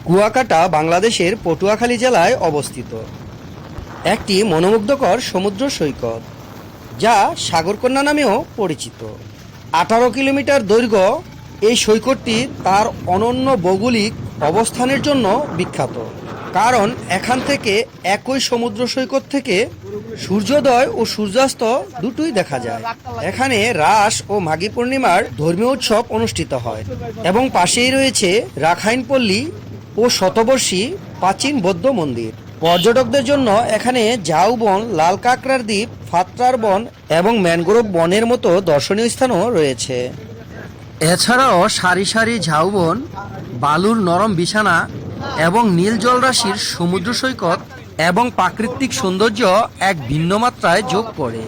কুয়াকাটা বাংলাদেশের পটুয়াখালী জেলায় অবস্থিত একটি মনোমুগ্ধকর সমুদ্র সৈকত, যা সাগরকন্যা নামেও পরিচিত। 18 কিলোমিটার দৈর্ঘ্য এই সৈকতটি তার অনন্য ভৌগোলিক অবস্থানের জন্য বিখ্যাত, কারণ এখান থেকে একই সমুদ্র সৈকত থেকে সূর্যোদয় ও সূর্যাস্ত দুটোই দেখা যায়। এখানে রাস ও মাঘী পূর্ণিমার ধর্মীয় উৎসব অনুষ্ঠিত হয় এবং পাশেই রয়েছে রাখাইনপল্লী ও শতবর্ষী প্রাচীন বৌদ্ধ মন্দির। পর্যটকদের জন্য এখানে ঝাউবন, লাল কাঁকড়ার দ্বীপ, ফাত্রার বন এবং ম্যানগ্রোভ বনের মতো দর্শনীয় স্থানও রয়েছে। এছাড়াও সারি সারি ঝাউবন, বালুর নরম বিছানা এবং নীল জলরাশির সমুদ্র সৈকত এবং প্রাকৃতিক সৌন্দর্য এক ভিন্ন মাত্রায় যোগ করে।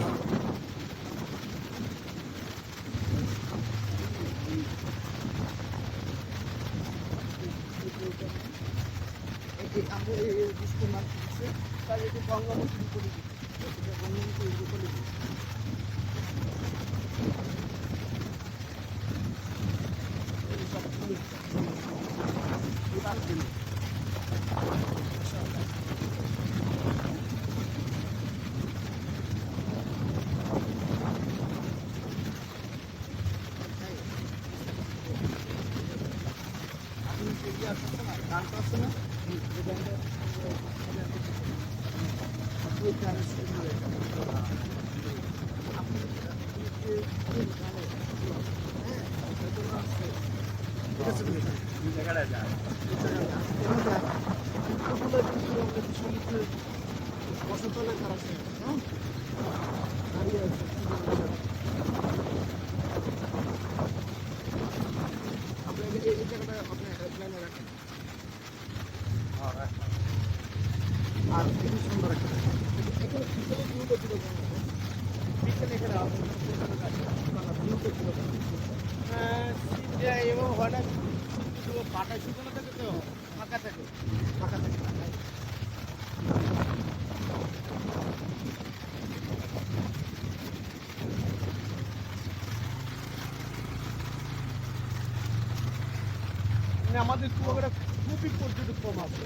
আমাদের কুয়াকাটা খুবই পর্যটক কম আছে।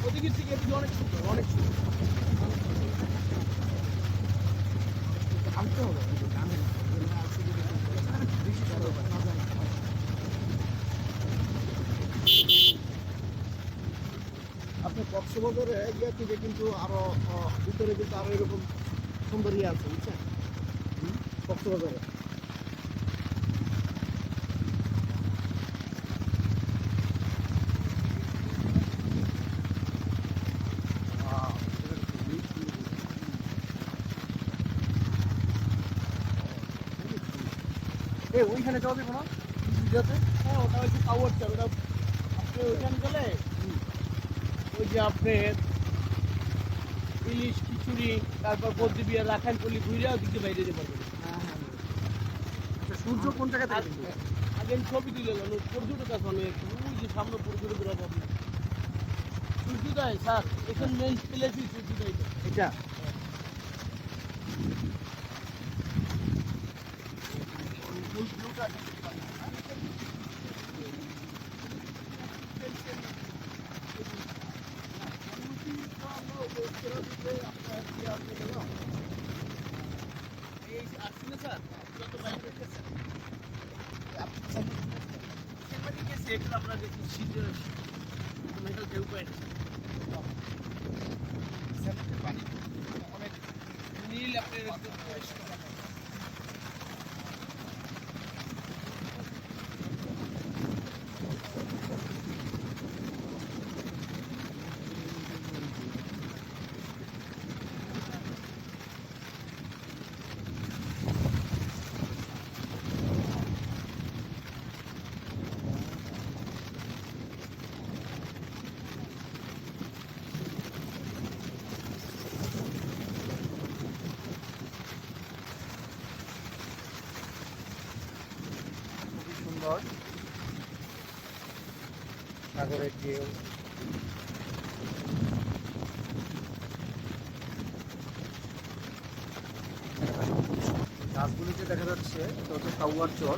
ওদিকের থেকে এদিকে অনেক সুন্দর, অনেক সুন্দর। আপনার কক্সবাজারে গিয়ে থেকে কিন্তু আরো ভিতরে কিন্তু আরো এরকম সুন্দর ইয়ে আছে, বুঝছেন? কক্সবাজারে ওইখানে যাওয়া যাবে না? হ্যাঁ, ওটা হচ্ছে টাওয়ার চাল। ওটা আপনি ওইখানে গেলে ওই যে আপনার ইলিশ, খিচুড়ি, তারপর বদ্রীবিহার, রাখাইনপল্লী ঘুরে দিকে বাইরে যেতে পারবেন। সূর্য কোন জায়গা থেকে আগে ছবি তুলে গেল পর্যটক আছে অনেক। ওই যে সামনে পর্যটকের অভাব নেই। সূর্যোদয় স্যার এখানে মেন প্লেসই সূর্যোদয় এটা। আমরা দেখি মেটাল ঢেউ পয়েন্ট পানি অনেক নীল আপনার পরিষ্কার। সাগরের ঢেউ গাছগুলিতে দেখা যাচ্ছে এটা হচ্ছে কাউয়ার চর।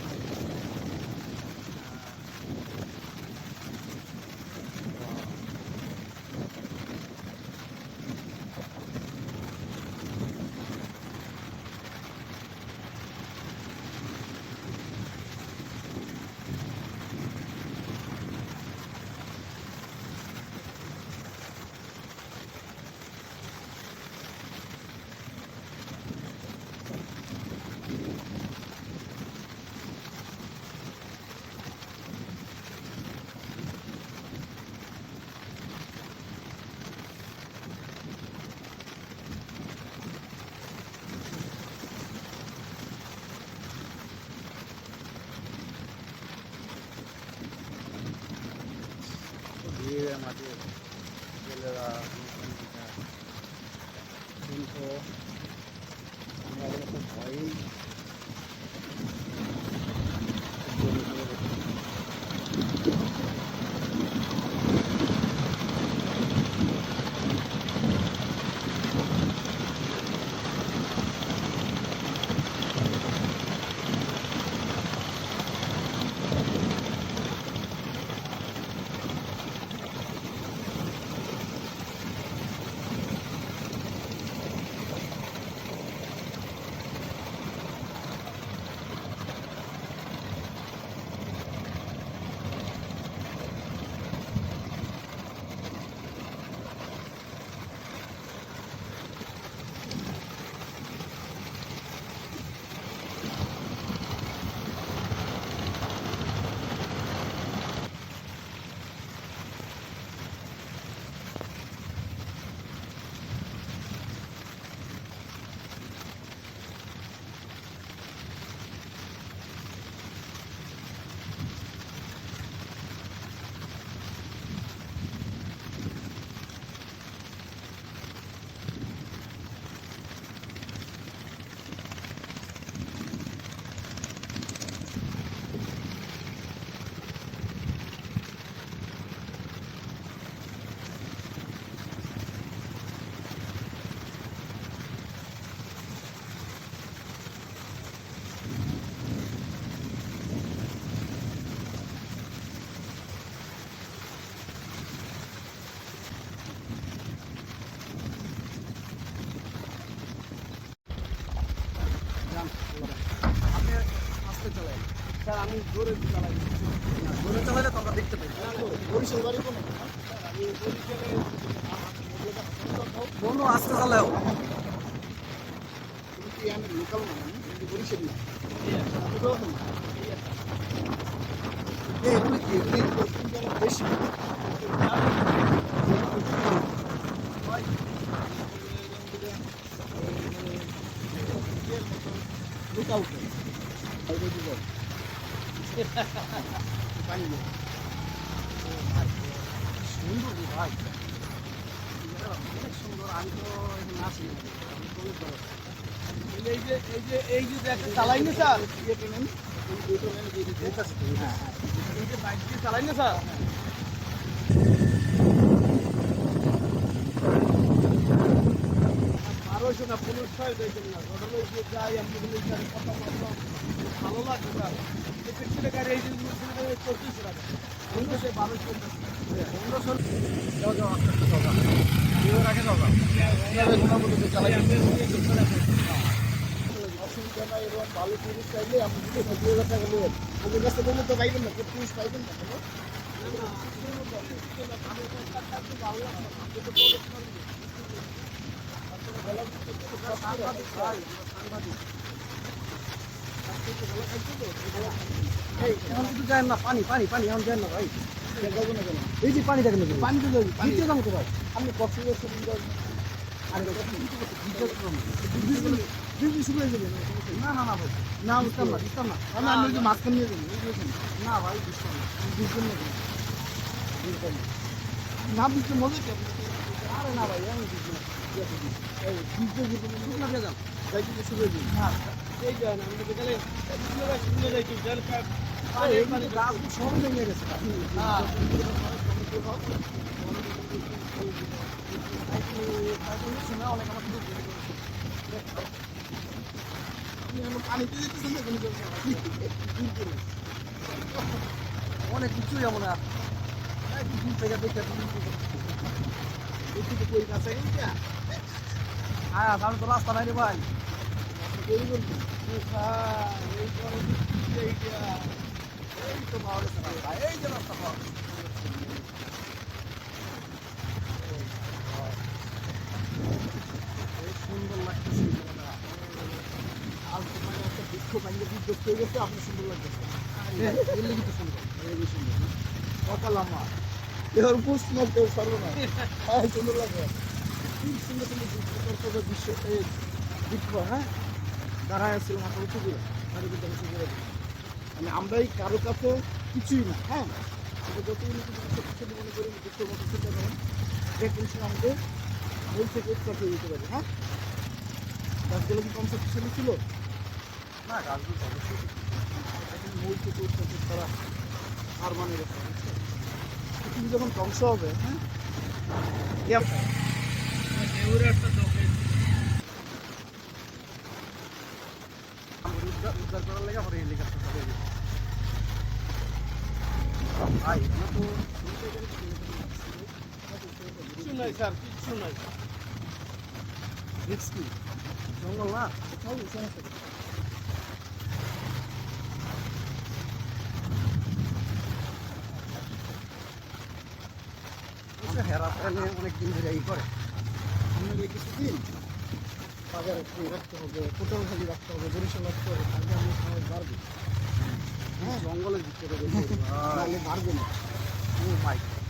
মাঝে ছেলেরা কিন্তু আমরা তো ভয়েই আপনি আস্তে চালান। স্যার আমি জোরে চালাই। জোরে চালালে তো আমরা দেখতে পাই। বরিশাল বাড়ি কোনো আমি বরিশালে কোনো আস্তে চালাও। তুমি কি আমি লোকাল না আমি বরিশাল না এগুলি কি? বেশি লুকাউট পানি সুন্দর রে ভাই। অনেক সুন্দর। আমি তো এখানে আসি। এই যে দেখেন চালাই না স্যার ইয়েটা নেন এই যে বাইক দিয়ে চালাই না স্যার বারোশো না 1500 দেখবেন না ঘটনা যে যাই আপনি কথা বললাম ভালো লাগবে স্যার পেছনে গাড়ি এই যে 2400 টাকা অন্য সে 1200 যাও যাও আস্তে আস্তে চলা। এর আগে চলা। চালাই অসুবিধা নাই এবং ভালো টুরিস্ট চাইলে আপনি 2000 টাকা নেবেন ওদের কাছে বললে তো পাইবেন না টুরিস্ট পাইবেন না কেন এখন কিন্তু যায় না। পানি পানি পানি এখন যায় না ভাই। এই যে পানি দেখেন না। পানি তো যাবে পানি দিতে যাবো তো ভাই। আপনি কষ্ট করে শুরু করেন আরে বিজনেস শুরু হয়ে যাবে না না না ভাই। না দিতাম না দিতাম না। আমি আপনি যে মাঝখান নিয়ে যাবেন বুঝেছেন না ভাই দিতাম না। বুঝবেন না না বুঝতে মজা কি আরে না ভাই আমি দিতাম না। এই বিজনেস বুঝ না দিয়ে যান। যাইতে শুরু হয়ে যাবে না এই যান আমরা বিকালে শুনে যাইছি জল খাব আরে এই মানে গাছ সব ভেঙে গেছে। অনেক আমার পানিতে যেতেছেন না কোনো অনেক কিছুই এমন দূর থেকে দেখে একটু কই কাছে হ্যাঁ আমি তো রাস্তা নাই রে ভাই। এই বলবো এই বড় এইটা এই তো পাওয়া গেছে রাস্তা। এই যে রাস্তা পাওয়া গেছে। এই সুন্দর লাগতেছে আর মানে একটা বৃক্ষ ভাঙে বিদ্যুৎ হয়ে গেছে আপনি সুন্দর লাগতেছে এগুলো কিন্তু সুন্দর। এই সুন্দর কথা লামা এর পোস্ট না কেউ পারবো না হ্যাঁ সুন্দর লাগে খুব সুন্দর সুন্দর দৃশ্য এই বৃক্ষ হ্যাঁ দাঁড়ায় আসছিল মাথা উঁচু দিয়ে মানে আমরাই কারো কাছে কিছুই না হ্যাঁ যতগুলো কিছু শক্তিশালী মনে করি দুঃখের মতো চিন্তা করেন, দেখবেন সে আমাদের মূল থেকে উৎকর্ষ দিতে পারে। হ্যাঁ, গাছগুলো কি কম শক্তিশালী ছিল? না, গাছগুলো তো অবশ্যই এখন মূল থেকে উৎকর্ষ করা আর মানে ব্যাপার, বুঝছেন? পৃথিবী যখন ধ্বংস হবে, হ্যাঁ, ঢেউয়ের একটা দোকান উদ্ধার করার লেগে আমার হেলিকপ্টার চলে গেছে। ভাই এগুলো তো কিচ্ছু নাই স্যার, কিচ্ছু নাই। রিস্ক কি? জঙ্গল না, কোথাও সমস্যা নেই। হেরা প্যানে অনেকদিন ধরে ই করে, আমাদের কিছুদিন বাজারে ফ্রি রাখতে হবে, পটুয়াখালী রাখতে হবে, বরিশাল রাখতে হবে, তাহলে আমি সময় বাড়বে। হ্যাঁ, জঙ্গলের ভিতরে নাহলে বাড়বে না। ও মাই গড,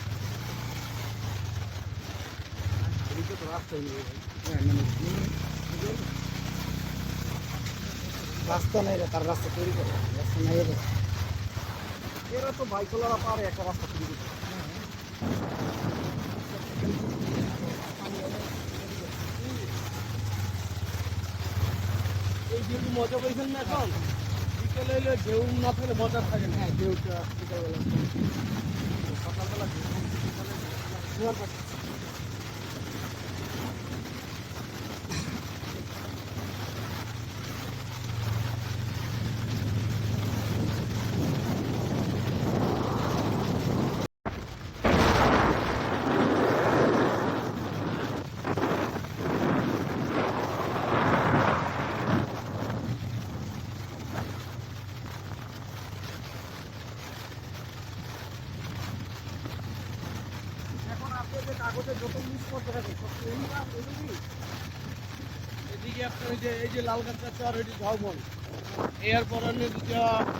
এদিকে তো রাস্তাই নেই ভাই। হ্যাঁ, মানে রাস্তা নেই রে, তার রাস্তা তৈরি করে, রাস্তা নেই রে। এরা তো বাইকওয়ালারা পারে একটা রাস্তা তৈরি করতে। এই যেহেতু মজা পাইছেন না এখন, বিকেলে এলে ঢেউ না থাকলে মজা থাকে না। হ্যাঁ, ঢেউটা বিকালবেলা, সকালবেলা ঢেউ, বিকালে জোয়ার পাচ্ছে। এখন আপনি যে কাগজে যত জিনিসপত্র থাকে সব তো এই না, এগুলি এদিকে আপনার এই যে লাল গাছটা চর এটি ঝাউবন, এর পর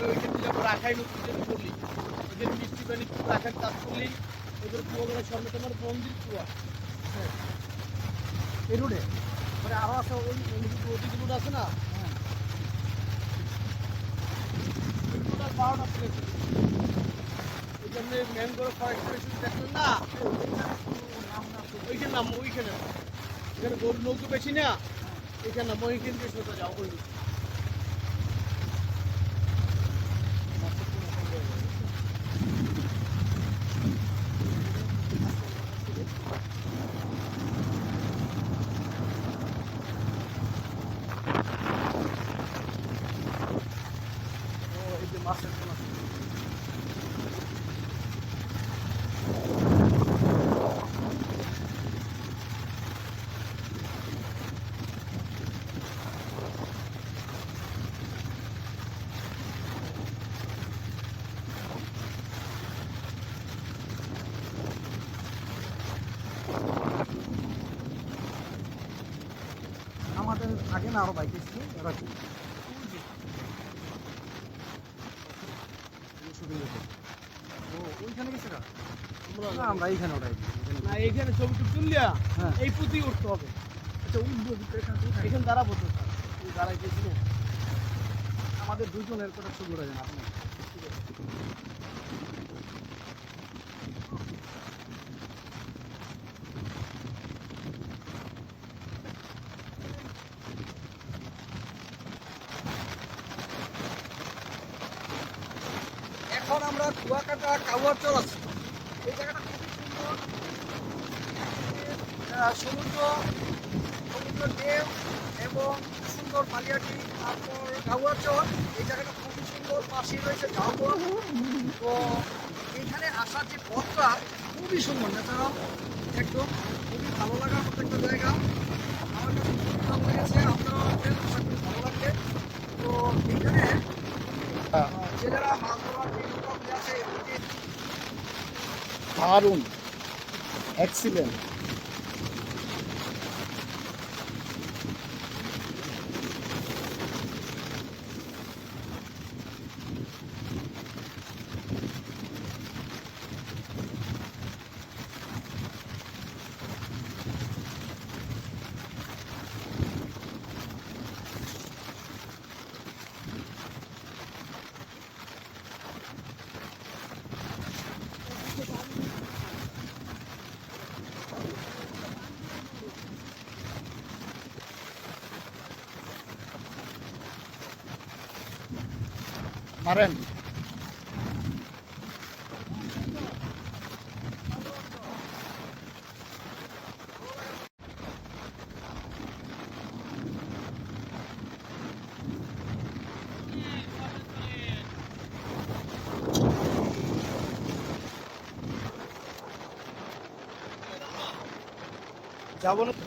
ওইখানে রাখাই নতুন যেটা করলি, ওদের মিষ্টি পানি রাখার কাজ করলি, ওদের কুয়াগুলোর সামনে তোমার মন্দির কুয়া, এই রোডে মানে আরো আছে ওই ওদিকে রোড আছে না, হ্যাঁ, ওই রোড আর 12টা প্লেস। ওইখানে ম্যানগ্রোভ ফরেস্ট দেখলেন না, ওইখানে নাম ওইখানে এখানে গরু নৌকো বেশি না, এখানে নাম ওইখান থেকে সোজা যাও ওই এই যে মাছের কোনো আমাদের আগে না আরো বাইক এসছে, এরা কি ও ওইখানে গেছে না, না আমরা এইখানে ওটাই না, এইখানে ছবি টুক তুললিয়া হ্যাঁ। এই পুঁতি উঠতে হবে, আচ্ছা উঠবো কিন্তু এখান থেকে উঠাই। এখানে দাঁড়াবো তো দাঁড়াইতেছি না। আমাদের দুজনের কথা ছবি ওঠা যায় না আপনি এখন আমরা কুয়াকাটা কাউয়ারচর আছি। এই জায়গাটা খুবই সুন্দর, সমুদ্র, সমুদ্র ঢেউ এবং সুন্দর মালিয়াটি, তারপর কাউয়ারচর। এই জায়গাটা খুবই সুন্দর, পাশেই রয়েছে ঝাউবন। তো এইখানে আসার যে পথটা খুবই সুন্দর, ন্যাচারাল একদম, খুবই ভালো লাগার মতো একটা জায়গা। আমার কাছে খুবই ভালো লেগেছে, আপনারা আসবেন, আশা করি ভালো লাগবে। তো এইখানে জেলেরা মাছ ধরার যে নৌকাগুলি আছে এগুলি দারুণ, এক্সিলেন্ট। ছাড়েন। যাবো না।